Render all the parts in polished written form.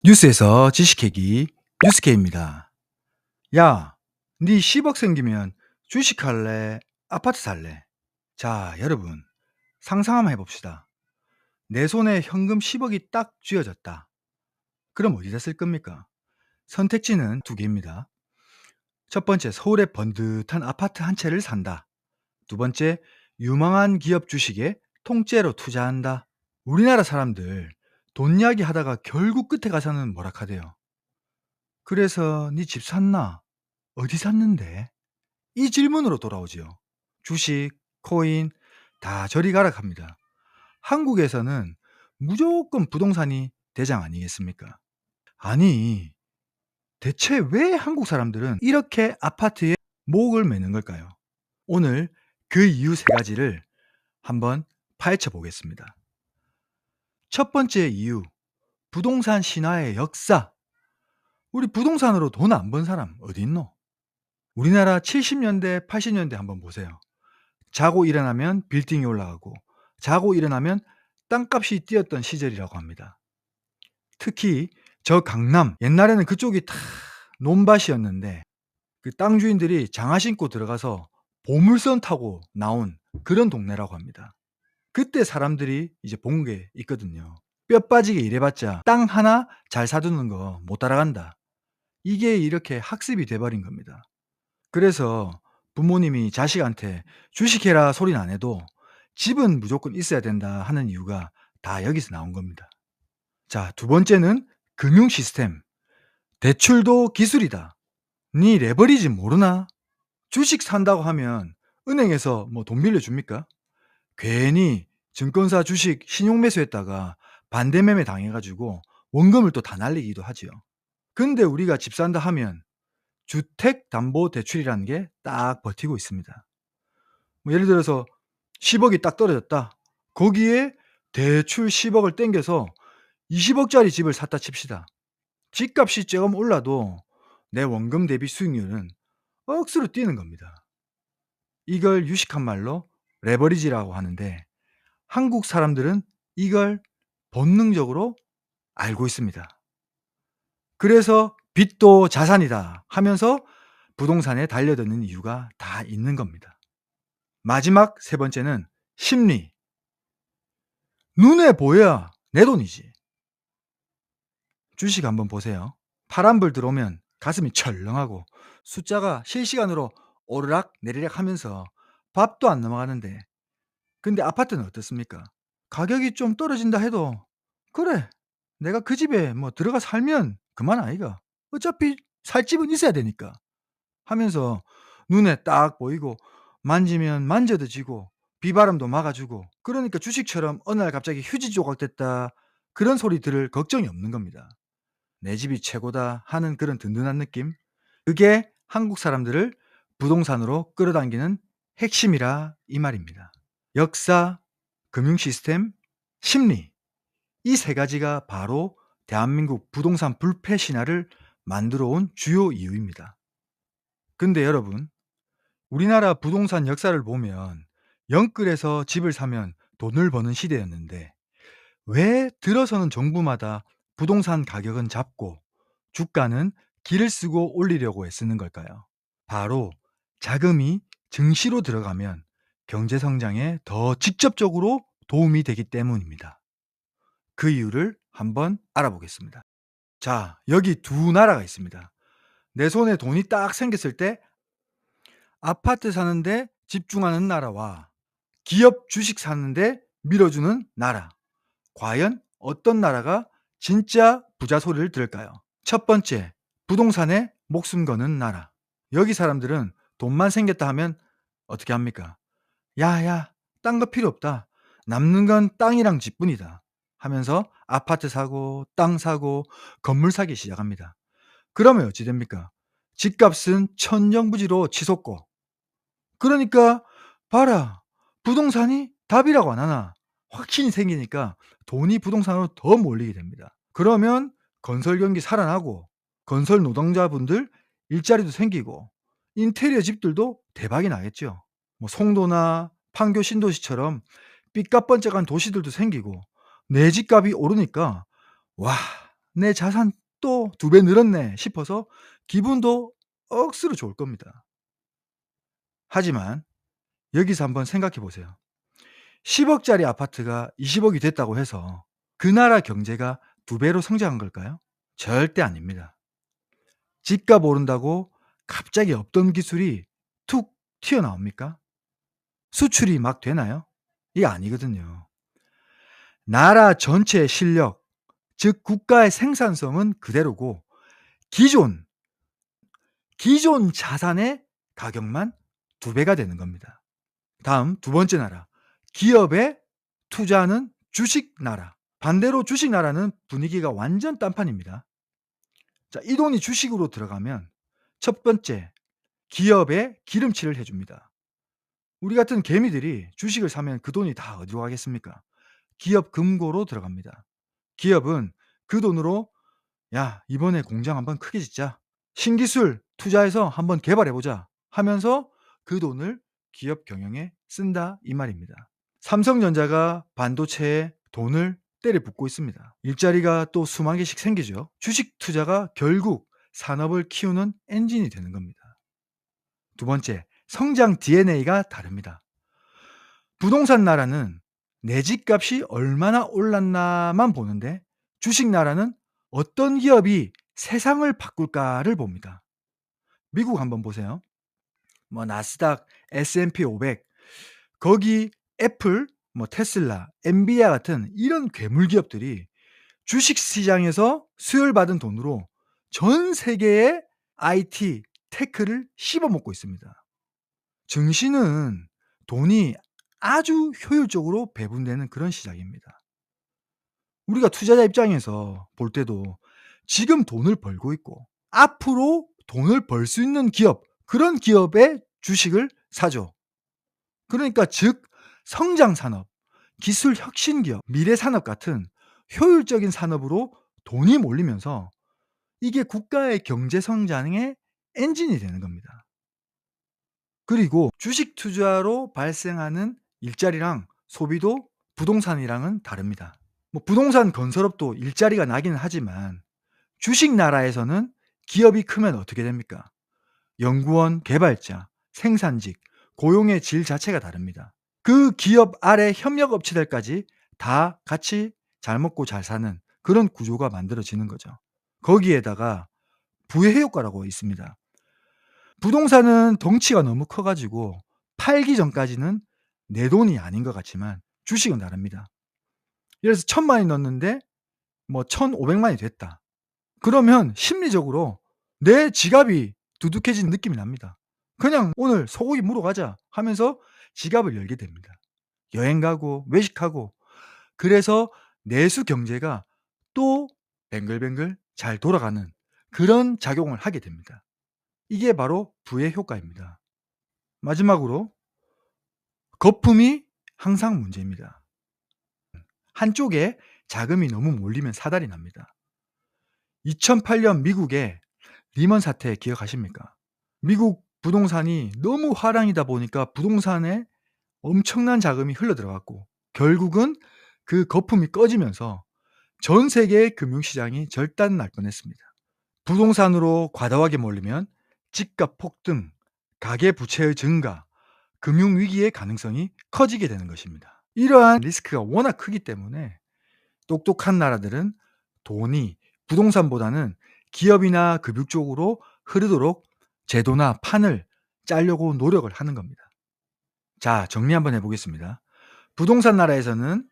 뉴스에서 지식캐기 뉴스케입니다. 야, 네 10억 생기면 주식할래? 아파트 살래? 자, 여러분 상상 한번 해봅시다. 내 손에 현금 10억이 딱 쥐어졌다. 그럼 어디다 쓸 겁니까? 선택지는 두 개입니다. 첫 번째, 서울의 번듯한 아파트 한 채를 산다. 두 번째, 유망한 기업 주식에 통째로 투자한다. 우리나라 사람들 돈 이야기 하다가 결국 끝에 가서는 뭐라 카대요. 그래서 네 집 샀나? 어디 샀는데? 이 질문으로 돌아오지요. 주식, 코인 다 저리 가라 합니다. 한국에서는 무조건 부동산이 대장 아니겠습니까? 아니, 대체 왜 한국 사람들은 이렇게 아파트에 목을 매는 걸까요? 오늘 그 이유 세 가지를 한번 파헤쳐 보겠습니다. 첫 번째 이유, 부동산 신화의 역사. 우리 부동산으로 돈 안 번 사람 어디 있노? 우리나라 70년대, 80년대 한번 보세요. 자고 일어나면 빌딩이 올라가고 자고 일어나면 땅값이 뛰었던 시절이라고 합니다. 특히 저 강남, 옛날에는 그쪽이 다 논밭이었는데 그 땅 주인들이 장화 신고 들어가서 보물선 타고 나온 그런 동네라고 합니다. 그때 사람들이 이제 본 게 있거든요. 뼈 빠지게 일해봤자 땅 하나 잘 사두는 거 못 따라간다. 이게 이렇게 학습이 돼버린 겁니다. 그래서 부모님이 자식한테 "주식해라." 소리는 안 해도 집은 무조건 있어야 된다 하는 이유가 다 여기서 나온 겁니다. 자, 두 번째는 금융 시스템. 대출도 기술이다. "니 레버리지 모르나?" 주식 산다고 하면 은행에서 뭐 돈 빌려줍니까? 괜히 증권사 주식 신용 매수했다가 반대 매매 당해 가지고 원금을 또 다 날리기도 하지요. 근데 우리가 집 산다 하면 주택담보대출이라는 게 딱 버티고 있습니다. 뭐 예를 들어서 10억이 딱 떨어졌다. 거기에 대출 10억을 땡겨서 20억짜리 집을 샀다 칩시다. 집값이 조금 올라도 내 원금 대비 수익률은 억수로 뛰는 겁니다. 이걸 유식한 말로 레버리지라고 하는데 한국 사람들은 이걸 본능적으로 알고 있습니다. 그래서 "빚도 자산이다." 하면서 부동산에 달려드는 이유가 다 있는 겁니다. 마지막 세 번째는 심리. 눈에 보여야 내 돈이지. 주식 한번 보세요. 파란불 들어오면 가슴이 철렁하고 숫자가 실시간으로 오르락 내리락 하면서 밥도 안 넘어가는데, 근데 아파트는 어떻습니까? 가격이 좀 떨어진다 해도 '그래, 내가 그 집에 뭐 들어가 살면 그만 아이가. 어차피 살 집은 있어야 되니까.' 하면서 눈에 딱 보이고 만지면 만져도 지고 비바람도 막아 주고, 그러니까 주식처럼 어느 날 갑자기 휴지 조각 됐다 그런 소리 들을 걱정이 없는 겁니다. '내 집이 최고다.' 하는 그런 든든한 느낌. 그게 한국 사람들을 부동산으로 끌어당기는 핵심이라 이 말입니다. 역사, 금융 시스템, 심리, 이 세 가지가 바로 대한민국 부동산 불패 신화를 만들어 온 주요 이유입니다. 근데 여러분, 우리나라 부동산 역사를 보면 영끌에서 집을 사면 돈을 버는 시대였는데 왜 들어서는 정부마다 부동산 가격은 잡고 주가는 기를 쓰고 올리려고 애쓰는 걸까요? 바로 자금이 증시로 들어가면 경제 성장에 더 직접적으로 도움이 되기 때문입니다. 그 이유를 한번 알아보겠습니다. 자, 여기 두 나라가 있습니다. 내 손에 돈이 딱 생겼을 때 아파트 사는데 집중하는 나라와 기업 주식 사는데 밀어주는 나라. 과연 어떤 나라가 진짜 부자 소리를 들을까요? 첫 번째, 부동산에 목숨 거는 나라. 여기 사람들은 돈만 생겼다 하면 어떻게 합니까? "야야, 딴 거 필요 없다. 남는 건 땅이랑 집뿐이다." 하면서 아파트 사고 땅 사고 건물 사기 시작합니다. 그러면 어찌 됩니까? 집값은 천정부지로 치솟고, 그러니까 "봐라, 부동산이 답이라고 안 하나." 확신이 생기니까 돈이 부동산으로 더 몰리게 됩니다. 그러면 건설 경기 살아나고 건설 노동자분들 일자리도 생기고 인테리어 집들도 대박이 나겠죠. 뭐 송도나 판교 신도시처럼 삐까뻔쩍한 도시들도 생기고 내 집값이 오르니까 '와, 내 자산 또 2배 늘었네.' 싶어서 기분도 억수로 좋을 겁니다. 하지만 여기서 한번 생각해 보세요. 10억 짜리 아파트가 20억이 됐다고 해서 그 나라 경제가 2배로 성장한 걸까요? 절대 아닙니다. 집값 오른다고 갑자기 없던 기술이 툭 튀어나옵니까? 수출이 막 되나요? 이게 아니거든요. 나라 전체의 실력, 즉 국가의 생산성은 그대로고 기존, 기존 자산의 가격만 2배가 되는 겁니다. 다음 2번째 나라. 기업에 투자하는 주식 나라. 반대로 주식 나라는 분위기가 완전 딴판입니다. 자, 이 돈이 주식으로 들어가면 첫 번째, 기업에 기름칠을 해 줍니다. 우리 같은 개미들이 주식을 사면 그 돈이 다 어디로 가겠습니까? 기업 금고로 들어갑니다. 기업은 그 돈으로 "야, 이번에 공장 한번 크게 짓자. 신기술 투자해서 한번 개발해 보자." 하면서 그 돈을 기업 경영에 쓴다 이 말입니다. 삼성전자가 반도체에 돈을 때려 붓고 있습니다. 일자리가 또 수만 개씩 생기죠. 주식 투자가 결국 산업을 키우는 엔진이 되는 겁니다. 두 번째, 성장 DNA가 다릅니다. 부동산 나라는 내 집값이 얼마나 올랐나만 보는데 주식 나라는 어떤 기업이 세상을 바꿀까를 봅니다. 미국 한번 보세요. 뭐 나스닥, S&P 500 거기 애플, 뭐 테슬라, 엔비디아 같은 이런 괴물 기업들이 주식 시장에서 수혈받은 돈으로 전 세계의 IT, 테크를 씹어먹고 있습니다. 증시는 돈이 아주 효율적으로 배분되는 그런 시장입니다. 우리가 투자자 입장에서 볼 때도 지금 돈을 벌고 있고 앞으로 돈을 벌 수 있는 기업, 그런 기업의 주식을 사죠. 그러니까 즉 성장 산업, 기술 혁신 기업, 미래 산업 같은 효율적인 산업으로 돈이 몰리면서 이게 국가의 경제 성장의 엔진이 되는 겁니다. 그리고 주식 투자로 발생하는 일자리랑 소비도 부동산이랑은 다릅니다. 뭐 부동산 건설업도 일자리가 나기는 하지만 주식 나라에서는 기업이 크면 어떻게 됩니까? 연구원, 개발자, 생산직, 고용의 질 자체가 다릅니다. 그 기업 아래 협력 업체들까지 다 같이 잘 먹고 잘 사는 그런 구조가 만들어지는 거죠. 거기에다가 부의 효과라고 있습니다. 부동산은 덩치가 너무 커 가지고 팔기 전까지는 내 돈이 아닌 것 같지만 주식은 다릅니다. 예를 들어서 1,000만 원이 넣었는데 뭐 1,500만 원이 됐다. 그러면 심리적으로 내 지갑이 두둑해진 느낌이 납니다. 그냥 '오늘 소고기 먹으러 가자.' 하면서 지갑을 열게 됩니다. 여행 가고 외식하고 그래서 내수 경제가 또 뱅글뱅글 잘 돌아가는 그런 작용을 하게 됩니다. 이게 바로 부의 효과입니다. 마지막으로 거품이 항상 문제입니다. 한쪽에 자금이 너무 몰리면 사달이 납니다. 2008년 미국의 리먼 사태 기억하십니까? 미국 부동산이 너무 화랑이다 보니까 부동산에 엄청난 자금이 흘러들어갔고 결국은 그 거품이 꺼지면서 전 세계의 금융시장이 절단 날 뻔했습니다. 부동산으로 과다하게 몰리면 집값 폭등, 가계부채의 증가, 금융위기의 가능성이 커지게 되는 것입니다. 이러한 리스크가 워낙 크기 때문에 똑똑한 나라들은 돈이 부동산보다는 기업이나 금융 쪽으로 흐르도록 제도나 판을 짜려고 노력을 하는 겁니다. 자, 정리 한번 해 보겠습니다. 부동산 나라에서는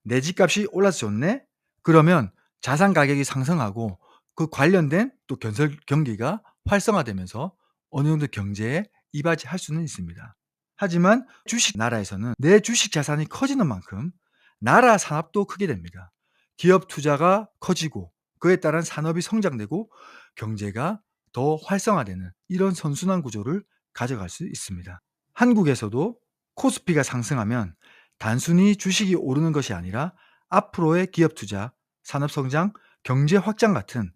"내 집값이 올라서 좋네." 그러면 자산 가격이 상승하고 그 관련된 또 건설 경기가 활성화되면서 어느 정도 경제에 이바지할 수는 있습니다. 하지만 주식 나라에서는 내 주식 자산이 커지는 만큼 나라 산업도 크게 됩니다. 기업 투자가 커지고 그에 따른 산업이 성장되고 경제가 더 활성화되는 이런 선순환 구조를 가져갈 수 있습니다. 한국에서도 코스피가 상승하면 단순히 주식이 오르는 것이 아니라 앞으로의 기업 투자, 산업 성장, 경제 확장 같은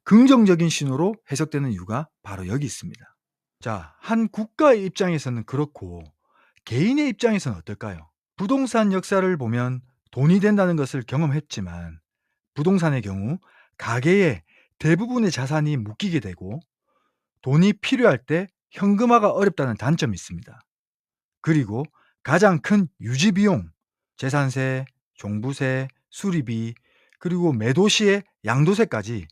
긍정적인 신호로 해석되는 이유가 바로 여기 있습니다. 자, 한 국가의 입장에서는 그렇고 개인의 입장에서는 어떨까요? 부동산 역사를 보면 돈이 된다는 것을 경험했지만 부동산의 경우 가계의 대부분의 자산이 묶이게 되고 돈이 필요할 때 현금화가 어렵다는 단점이 있습니다. 그리고 가장 큰 유지 비용, 재산세, 종부세, 수리비, 그리고 매도 시의 양도세까지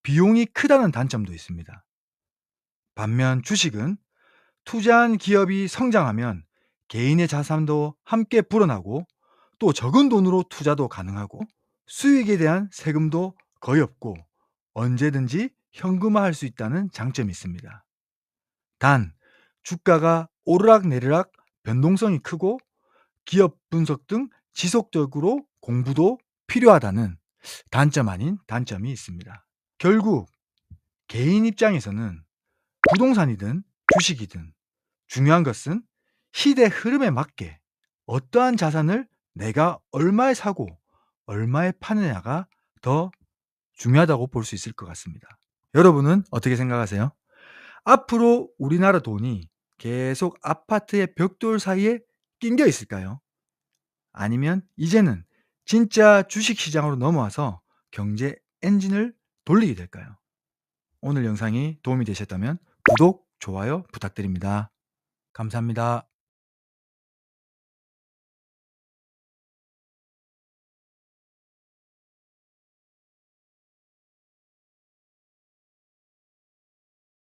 비용이 크다는 단점도 있습니다. 반면 주식은 투자한 기업이 성장하면 개인의 자산도 함께 불어나고 또 적은 돈으로 투자도 가능하고 수익에 대한 세금도 거의 없고 언제든지 현금화할 수 있다는 장점이 있습니다. 단, 주가가 오르락내리락 변동성이 크고 기업 분석 등 지속적으로 공부도 필요하다는 단점 아닌 단점이 있습니다. 결국 개인 입장에서는 부동산이든 주식이든 중요한 것은 시대 흐름에 맞게 어떠한 자산을 내가 얼마에 사고 얼마에 파느냐가 더 중요하다고 볼 수 있을 것 같습니다. 여러분은 어떻게 생각하세요? 앞으로 우리나라 돈이 계속 아파트의 벽돌 사이에 낑겨 있을까요? 아니면 이제는 진짜 주식 시장으로 넘어와서 경제 엔진을 돌리게 될까요? 오늘 영상이 도움이 되셨다면 구독, 좋아요 부탁드립니다. 감사합니다.